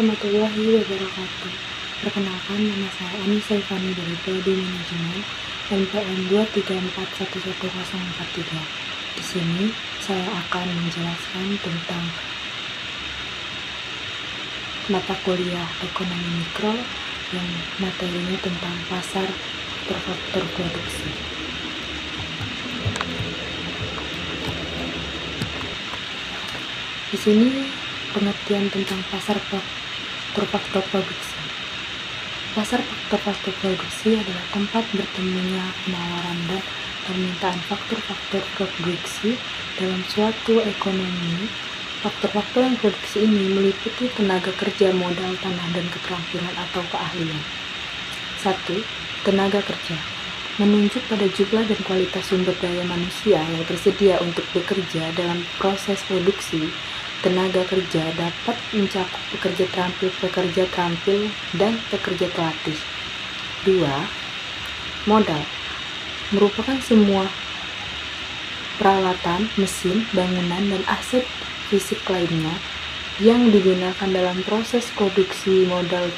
warahmatullahi wabarakatuh. Perkenalkan, nama saya Anissa Ivani dari Prodi Manajemen NPM 2341143. Di sini saya akan menjelaskan tentang mata kuliah ekonomi mikro yang materinya tentang pasar faktor produksi. Di sini pengertian tentang pasar faktor produksi. Pasar faktor produksi adalah tempat bertemunya penawaran dan permintaan faktor-faktor produksi dalam suatu ekonomi. Faktor-faktor yang produksi ini meliputi tenaga kerja, modal, tanah, dan keterampilan atau keahlian. 1. Tenaga kerja menunjuk pada jumlah dan kualitas sumber daya manusia yang tersedia untuk bekerja dalam proses produksi. Tenaga kerja dapat mencakup pekerja terampil, dan pekerja terlatih. 2. Modal merupakan semua peralatan, mesin, bangunan, dan aset fisik lainnya yang digunakan dalam proses produksi. Modal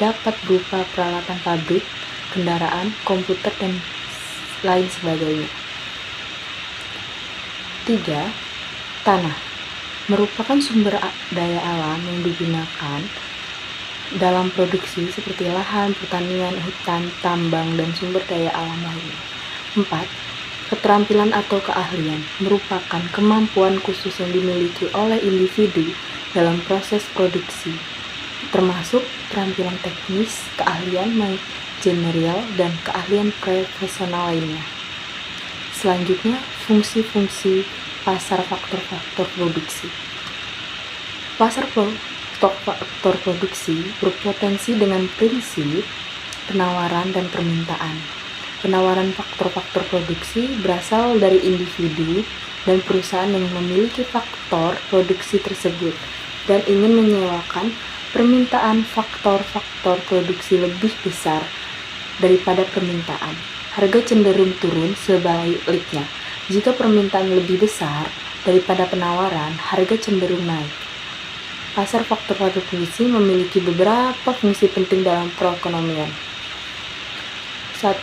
dapat berupa peralatan pabrik, kendaraan, komputer, dan lain sebagainya. 3. Tanah merupakan sumber daya alam yang digunakan dalam produksi seperti lahan, pertanian, hutan, tambang, dan sumber daya alam lainnya. 4. Keterampilan atau keahlian merupakan kemampuan khusus yang dimiliki oleh individu dalam proses produksi, termasuk keterampilan teknis, keahlian manajerial, dan keahlian profesional lainnya. Selanjutnya, fungsi-fungsi pasar faktor produksi. Pasar faktor produksi berpotensi dengan prinsip penawaran dan permintaan. Penawaran faktor produksi berasal dari individu dan perusahaan yang memiliki faktor produksi tersebut dan ingin menyewakan. Permintaan faktor produksi lebih besar daripada permintaan. Harga cenderung turun. Sebaliknya, jika permintaan lebih besar daripada penawaran, harga cenderung naik. Pasar faktor produksi memiliki beberapa fungsi penting dalam perekonomian. 1.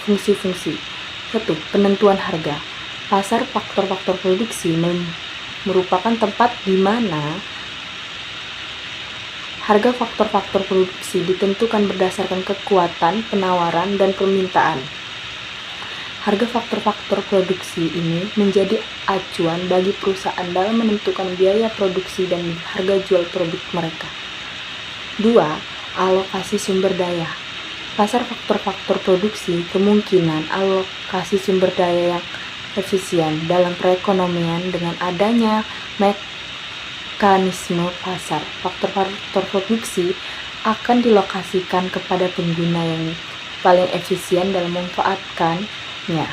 Fungsi-fungsi. 1. Penentuan harga. Pasar faktor produksi merupakan tempat di mana harga faktor produksi ditentukan berdasarkan kekuatan penawaran dan permintaan. Harga faktor produksi ini menjadi acuan bagi perusahaan dalam menentukan biaya produksi dan harga jual produk mereka. 2. Alokasi sumber daya. Pasar faktor produksi kemungkinan alokasi sumber daya yang efisien dalam perekonomian dengan adanya mekanisme pasar. Faktor produksi akan dilokasikan kepada pengguna yang paling efisien dalam memanfaatkannya.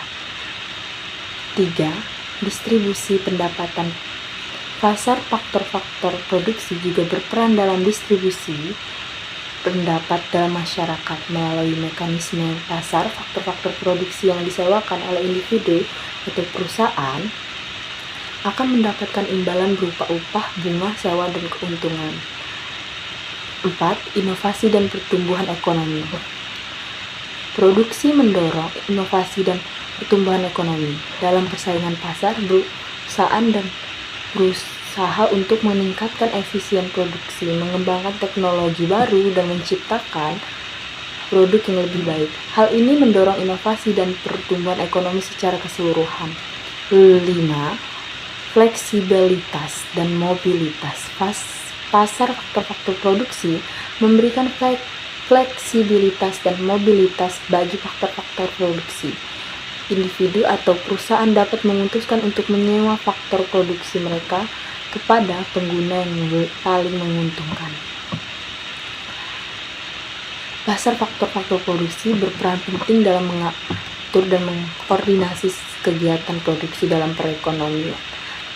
3. Distribusi pendapatan. Pasar faktor produksi juga berperan dalam distribusi pendapat dalam masyarakat melalui mekanisme pasar. Faktor produksi yang disewakan oleh individu atau perusahaan akan mendapatkan imbalan berupa upah, bunga, sewa, dan keuntungan. 4. Inovasi dan pertumbuhan ekonomi. Produksi mendorong inovasi dan pertumbuhan ekonomi. Dalam persaingan pasar, perusahaan dan berusaha untuk meningkatkan efisien produksi, mengembangkan teknologi baru, dan menciptakan produk yang lebih baik. Hal ini mendorong inovasi dan pertumbuhan ekonomi secara keseluruhan. 5. Fleksibilitas dan mobilitas. Pasar faktor produksi memberikan fleksibilitas dan mobilitas bagi faktor produksi. Individu atau perusahaan dapat memutuskan untuk menyewa faktor produksi mereka kepada pengguna yang paling menguntungkan. Pasar faktor produksi berperan penting dalam mengatur dan mengkoordinasi kegiatan produksi dalam perekonomian.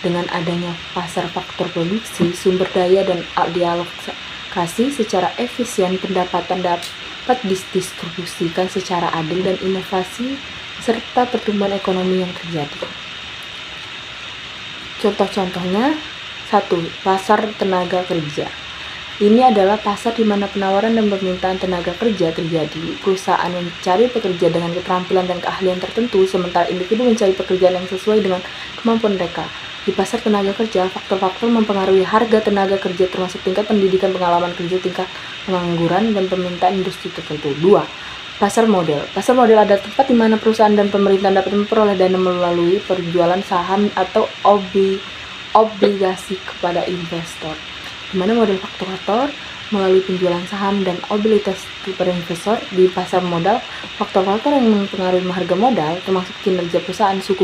Dengan adanya pasar faktor produksi, sumber daya dan dialokasi secara efisien, pendapatan dapat didistribusikan secara adil, dan inovasi serta pertumbuhan ekonomi yang terjadi. Contoh-contohnya, 1. Pasar tenaga kerja. Ini adalah pasar di mana penawaran dan permintaan tenaga kerja terjadi. Perusahaan mencari pekerja dengan keterampilan dan keahlian tertentu, sementara individu mencari pekerjaan yang sesuai dengan kemampuan mereka. Di pasar tenaga kerja, faktor-faktor mempengaruhi harga tenaga kerja termasuk tingkat pendidikan, pengalaman kerja, tingkat pengangguran, dan permintaan industri tertentu. 2. Pasar modal. Pasar modal adalah tempat di mana perusahaan dan pemerintah dapat memperoleh dana melalui penjualan saham atau obligasi kepada investor, di mana modal faktor-faktor melalui penjualan saham dan obligasi kepada investor. Di pasar modal, faktor-faktor yang mempengaruhi harga modal termasuk kinerja perusahaan, suku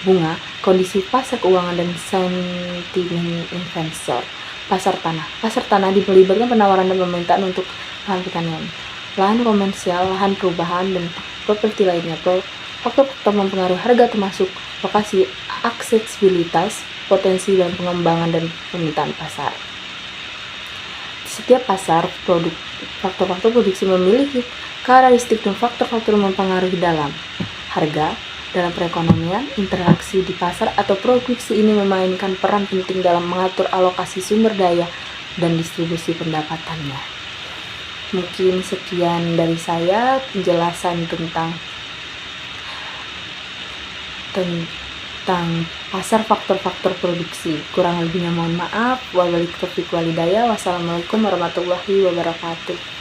bunga, kondisi pasar keuangan, dan sentimen investor. Pasar tanah. Pasar tanah melibatkan penawaran dan permintaan untuk lahan pertanian, lahan komersial, lahan perubahan, dan properti lainnya. Faktor-faktor mempengaruhi harga termasuk lokasi, aksesibilitas, potensi dan pengembangan, dan permintaan pasar. Setiap pasar faktor-faktor produksi memiliki karakteristik dan faktor-faktor yang mempengaruhi dalam harga. Dalam perekonomian, interaksi di pasar atau produksi ini memainkan peran penting dalam mengatur alokasi sumber daya dan distribusi pendapatannya. Mungkin sekian dari saya penjelasan tentang pasar faktor-faktor produksi. Kurang lebihnya mohon maaf. Wassalamualaikum warahmatullahi wabarakatuh.